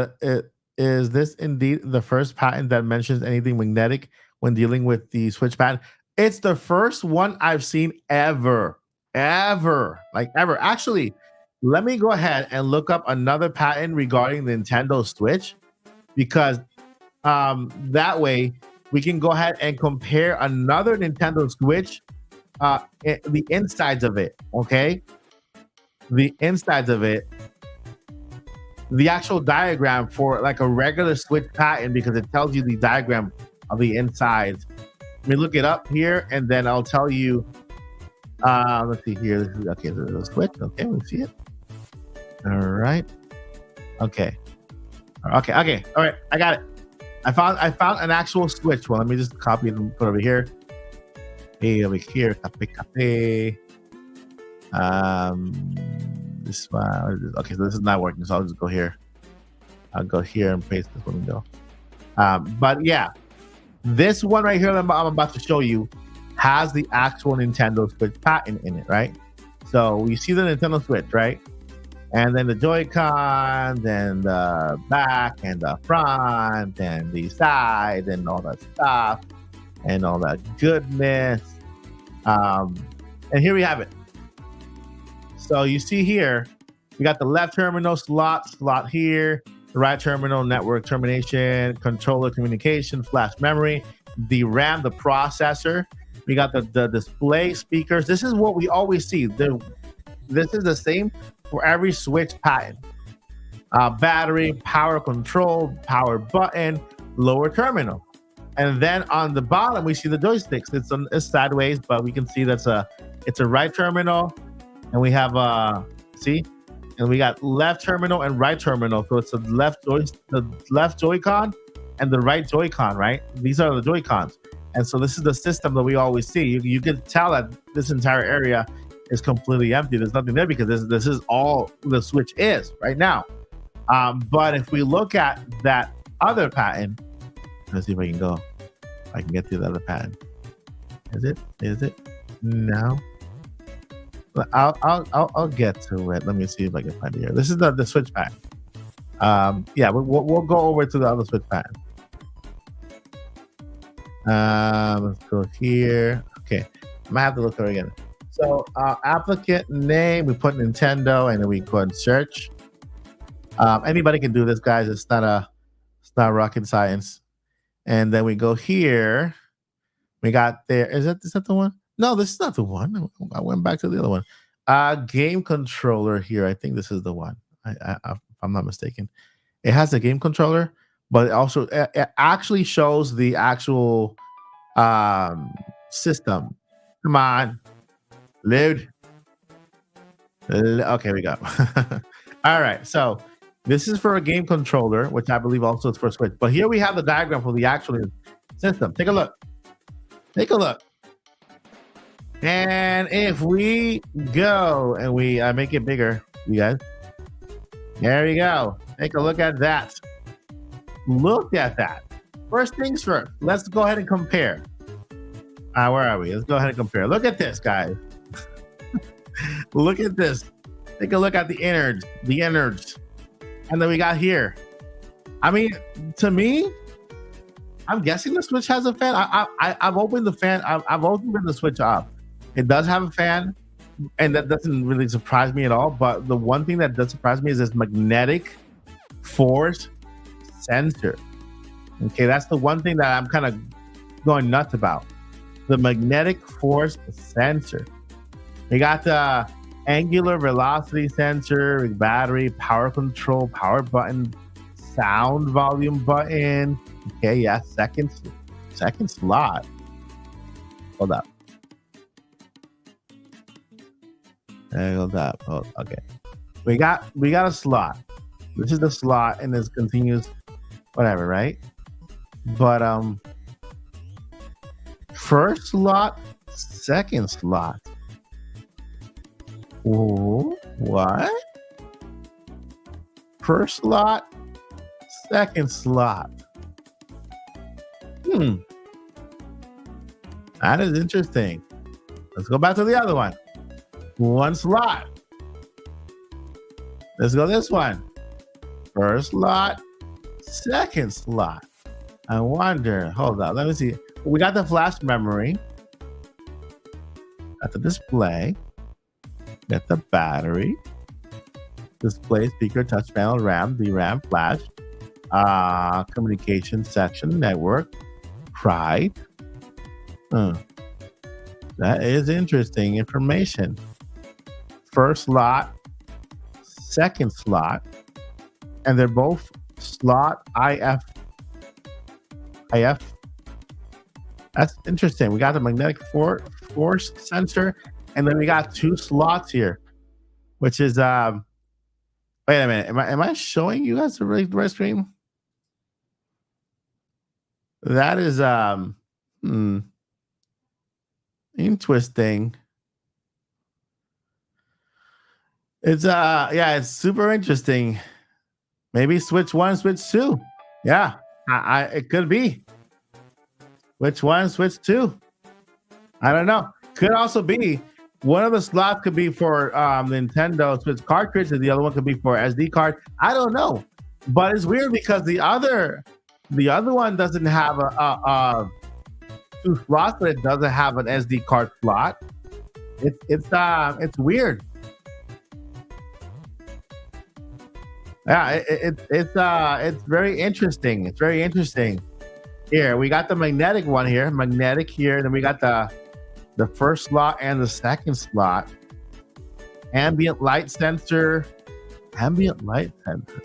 this indeed the first patent that mentions anything magnetic when dealing with the Switch patent? It's the first one I've seen ever. Actually, let me go ahead and look up another patent regarding the Nintendo Switch, because that way we can go ahead and compare another Nintendo Switch, the insides of it, okay? The insides of it, the actual diagram for like a regular Switch patent, because it tells you the diagram of the insides. Let me look it up here, and then I'll tell you. Let's see here. This is the Switch. Okay, we see it. All right. Okay. All right. I got it. I found an actual Switch one. Let me just copy it and put it over here. Hey, over here. Copy. This one. Okay, so this is not working. So I'll just go here. I'll go here and paste this one and go. But yeah. This one right here that I'm about to show you has the actual Nintendo Switch patent in it, right? So you see the Nintendo Switch, right? And then the Joy-Con, then the back and the front and the side and all that stuff and all that goodness. And here we have it. So you see here, we got the left terminal slot here, the right terminal, network termination, controller communication, flash memory, the RAM, the processor. We got the display speakers. This is what we always see. This is the same for every Switch patent. Battery, power control, power button, lower terminal. And then on the bottom, we see the joysticks. It's sideways, but we can see it's a right terminal. And we have, and we got left terminal and right terminal. So it's the left Joy-Con and the right Joy-Con, right? These are the Joy-Cons. And so this is the system that we always see. You can tell that this entire area is completely empty. There's nothing there because this is all the Switch is right now. But if we look at that other patent, let's see if I can go. I can get to the other patent. Is it? No. I'll get to it. Let me see if I can find it here. This is the Switch patent. Yeah, we'll go over to the other Switch patent. Let's go here. Okay, I might have to look over again. So applicant name, we put Nintendo, and then we go and search. Anybody can do this, guys. It's not rocket science. And then we go here. We got there. Is that the one? No, this is not the one. I went back to the other one. Game controller here. I think this is the one. If I'm not mistaken. It has a game controller, but it actually shows the actual um system. Come on, load. Okay, we go. All right, so this is for a game controller, which I believe also is for Switch. But here we have the diagram for the actual system. Take a look. Take a look. And if we go and we make it bigger, you guys, there you go. Take a look at that. Look at that. First things first, let's go ahead and compare. Where are we? Let's go ahead and compare. Look at this, guys. Look at this. Take a look at the innards, and then we got here. I mean, to me, I'm guessing the Switch has a fan. I've opened the fan. I've opened the Switch up. It does have a fan, and that doesn't really surprise me at all. But the one thing that does surprise me is this magnetic force sensor. Okay, that's the one thing that I'm kind of going nuts about. The magnetic force sensor. We got the angular velocity sensor with battery, power control, power button, sound volume button. Okay, yeah, second slot. Hold up. Hold up. Oh, okay. We got a slot. This is the slot, and this continues, whatever, right? But first slot, second slot. Ooh, what? First slot, second slot. That is interesting. Let's go back to the other one. One slot. Let's go this one. First slot, second slot. I wonder. Hold on. Let me see. We got the flash memory. Got the display. Got the battery. Display, speaker, touch panel, RAM, DRAM, flash. Communication section, network. Pride. That is interesting information. First slot, second slot, and they're both slot IF. That's interesting. We got the magnetic force sensor, and then we got two slots here, which is wait a minute. Am I showing you guys the right screen? That is interesting. It's yeah, it's super interesting. Maybe Switch 1, Switch 2. Yeah, it could be. Switch 1, Switch 2. I don't know. Could also be one of the slots could be for Nintendo Switch cartridge, and the other one could be for SD card. I don't know, but it's weird because the other one doesn't have a two slots, but it doesn't have an SD card slot. It's weird. Yeah, it's very interesting. It's very interesting. Here we got the magnetic one here, magnetic here. Then we got the first slot and the second slot. Ambient light sensor. Ambient light sensor.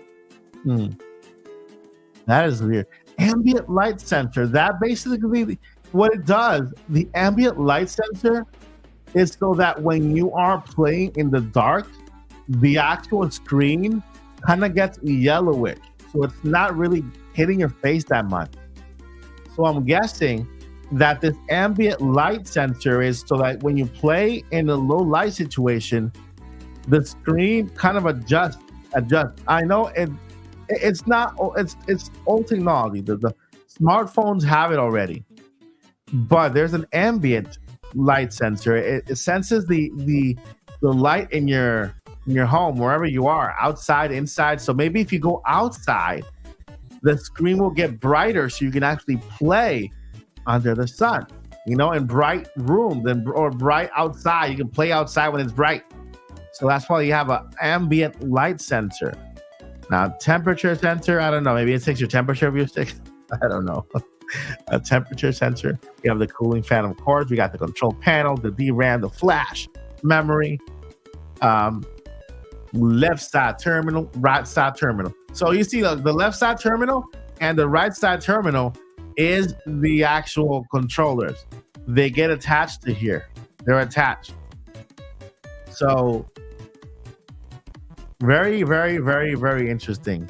That is weird. Ambient light sensor. That basically what it does. The ambient light sensor is so that when you are playing in the dark, the actual screen kind of gets yellowish, so it's not really hitting your face that much. So I'm guessing that this ambient light sensor is so that when you play in a low light situation, the screen kind of adjusts. I know it's not, it's old technology. The smartphones have it already, but there's an ambient light sensor. It senses the light in your home, wherever you are, outside, inside. So maybe if you go outside, the screen will get brighter so you can actually play under the sun, in bright rooms or bright outside. You can play outside when it's bright. So that's why you have an ambient light sensor. Now, temperature sensor, I don't know. Maybe it takes your temperature of your stick. I don't know. A temperature sensor. You have the cooling fan, of course. We got the control panel, the DRAM, the flash memory. left side terminal, right side terminal. So you see the left side terminal and the right side terminal is the actual controllers. They get attached to here. They're attached. So very, very, very, very interesting.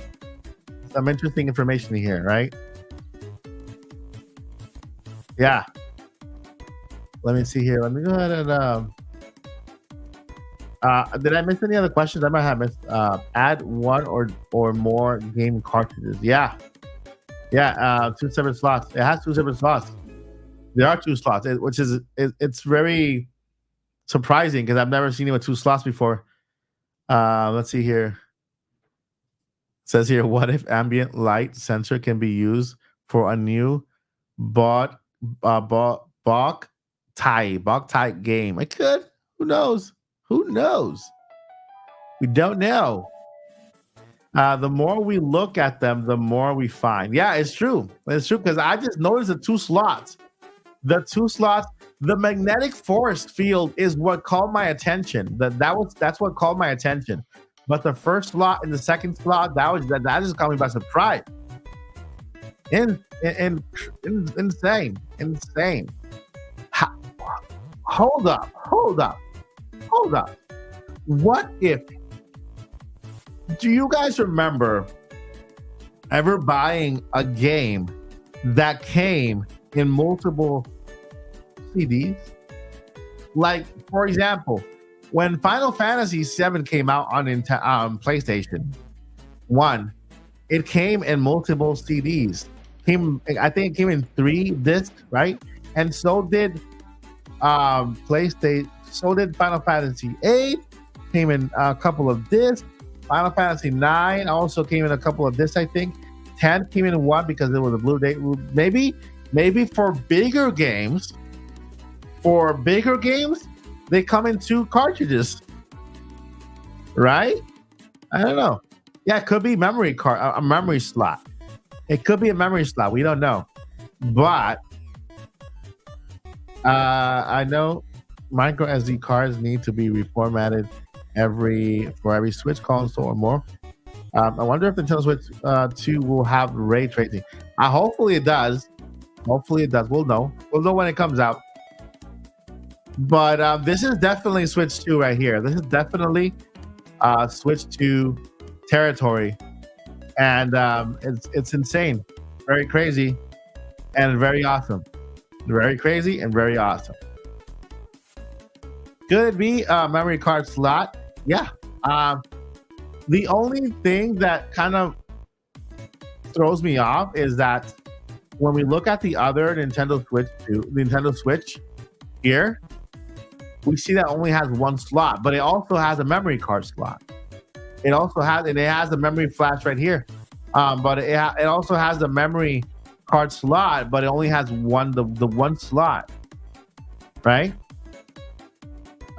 Some interesting information here, right? Yeah. Let me see here. Let me go ahead and did I miss any other questions? I might have missed. Add one or more game cartridges. Yeah, yeah. 2 separate slots. It has 2 separate slots. There are 2 slots, which is it's very surprising because I've never seen it with 2 slots before. Let's see here. It says here, what if ambient light sensor can be used for a new bot bok type game? It could. Who knows? Who knows? We don't know. The more we look at them, the more we find. Yeah, it's true. It's true because I just noticed the 2 slots. The 2 slots. The magnetic force field is what called my attention. That's what called my attention. But the first slot and the second slot, that just caught me by surprise. Insane. Hold up. What if? Do you guys remember ever buying a game that came in multiple CDs? Like, for example, when Final Fantasy VII came out on PlayStation 1, it came in multiple CDs. I think it came in 3 discs, right? And so did PlayStation. So did Final Fantasy VIII. Came in a couple of discs. Final Fantasy IX also came in a couple of discs, I think. 10 came in 1 because it was a blue day. Maybe for bigger games. They come in 2 cartridges, right? I don't know. Yeah, it could be memory card, a memory slot. It could be a memory slot. We don't know, but I know micro SD cards need to be reformatted for every Switch console or more. I wonder if the Nintendo Switch 2 will have ray tracing. Hopefully it does. We'll know when it comes out. But this is definitely Switch 2 right here. This is definitely Switch 2 territory. And it's insane. Very crazy and very awesome. Very crazy and very awesome. Could it be a memory card slot? Yeah. The only thing that kind of throws me off is that when we look at the other Nintendo Switch here, we see that only has 1 slot, but it also has a memory card slot. It has the memory flash right here. But it also has the memory card slot, but it only has the 1 slot, right?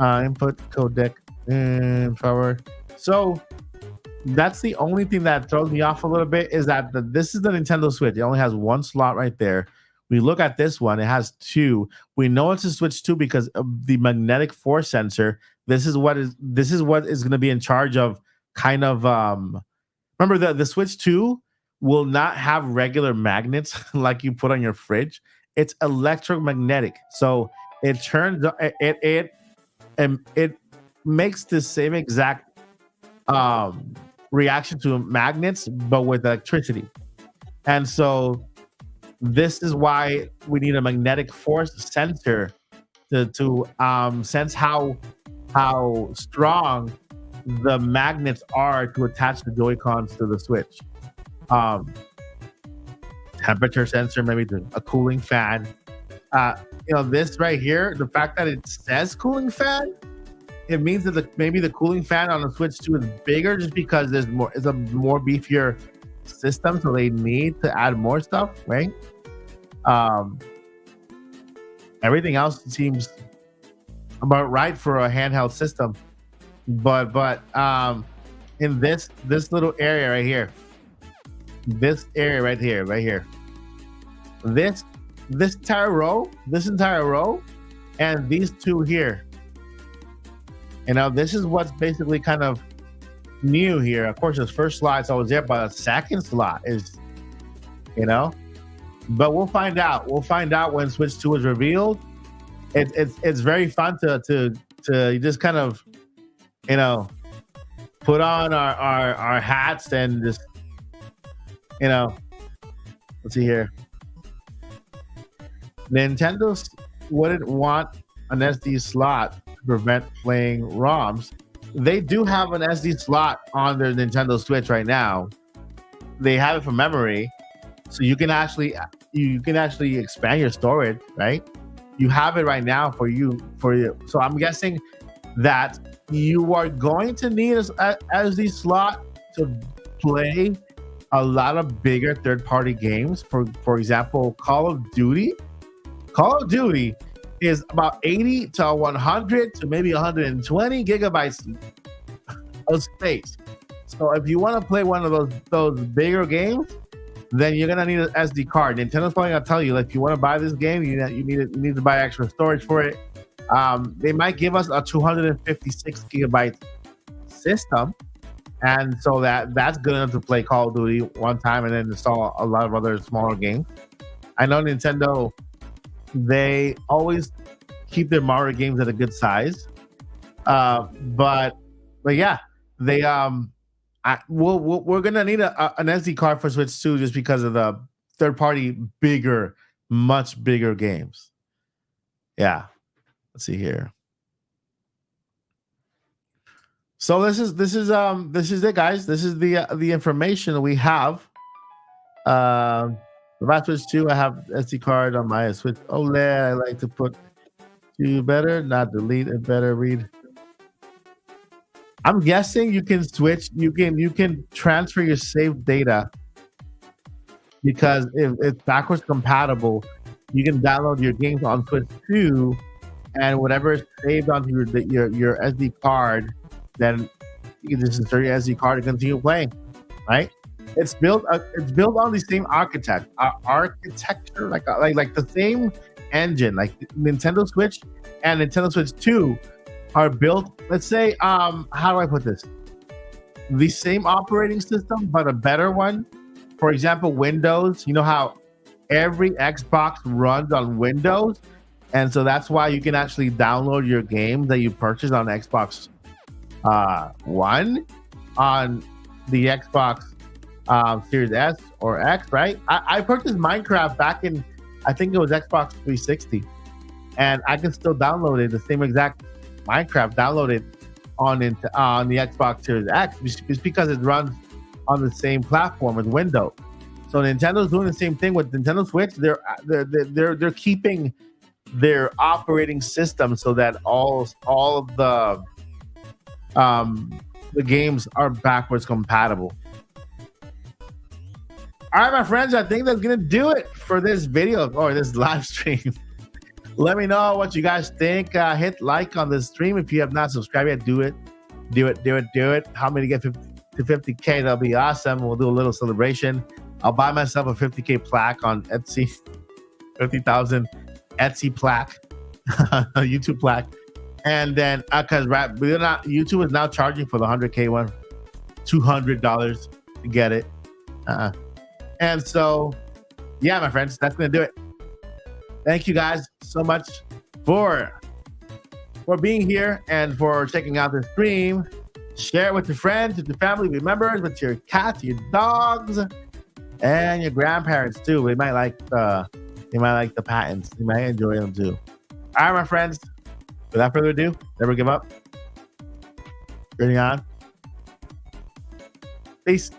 Input codec and forward. So that's the only thing that throws me off a little bit is that this is the Nintendo Switch. It only has 1 slot right there. We look at this one, it has 2. We know it's a Switch 2 because of the magnetic force sensor. This is what is going to be in charge of kind of remember the Switch 2 will not have regular magnets like you put on your fridge. It's electromagnetic. So it turns it makes the same exact reaction to magnets but with electricity. And so this is why we need a magnetic force sensor to sense how strong the magnets are to attach the Joy-Cons to the Switch. Temperature sensor, maybe a cooling fan. This right here, the fact that it says cooling fan, it means that maybe the cooling fan on the Switch 2 is bigger just because it's a more beefier system, so they need to add more stuff, right? Everything else seems about right for a handheld system, but in this little area right here, this entire row, and these 2 here, this is what's basically kind of new here. Of course, his first slot's always there, but a second slot is, you know. But we'll find out. We'll find out when Switch 2 is revealed. It's very fun to just kind of, you know, put on our hats and just, you know, let's see here. Nintendo wouldn't want an SD slot to prevent playing ROMs. They do have an SD slot on their Nintendo Switch right now. They have it for memory, so you can actually expand your storage, right? You have it right now for you. So I'm guessing that you are going to need a SD slot to play a lot of bigger third-party games. For example, Call of Duty. Call of Duty is about 80 to 100 to maybe 120 gigabytes of space. So if you want to play one of those bigger games, then you're gonna need an SD card. Nintendo's probably gonna tell you, like, if you want to buy this game, you need to buy extra storage for it. They might give us a 256 gigabyte system, and so that's good enough to play Call of Duty one time and then install a lot of other smaller games. I know Nintendo, they always keep their Mario games at a good size, but yeah, they we're gonna need an SD card for Switch 2 just because of the third-party much bigger games. Yeah, let's see here. So this is it, guys. This is the information we have. About Switch 2, I have SD card on my Switch OLED. I like to put to better, not delete it, better read. I'm guessing you can switch. You can transfer your saved data, because if it's backwards compatible, you can download your games on Switch 2, and whatever is saved onto your SD card, then you can just insert your SD card and continue playing. Right? It's built on the same architecture, like the same engine. Like Nintendo Switch and Nintendo Switch 2 are built, let's say, how do I put this? The same operating system, but a better one. For example, Windows. You know how every Xbox runs on Windows, and so that's why you can actually download your games that you purchased on Xbox One on the Xbox Series S or X, right? I purchased Minecraft back in, I think it was Xbox 360, and I can still download it, the same exact Minecraft, downloaded on the Xbox Series X. It's because it runs on the same platform as Windows. So Nintendo's doing the same thing with Nintendo Switch. They're keeping their operating system so that all of the games are backwards compatible. All right, my friends, I think that's gonna do it for this video or this live stream. Let me know what you guys think. Hit like on the stream if you have not subscribed yet. Do it. Help me to get to 50K. That'll be awesome. We'll do a little celebration. I'll buy myself a 50K plaque on Etsy. 50,000 Etsy plaque, YouTube plaque, and then because YouTube is now charging for the 100K one, $200 to get it. And so, yeah, my friends, that's gonna do it. Thank you guys so much for being here and for checking out the stream. Share it with your friends, with your family members, with your cats, your dogs, and your grandparents too. They might like the patents. They might enjoy them too. All right, my friends. Without further ado, never give up. Turning on. Peace.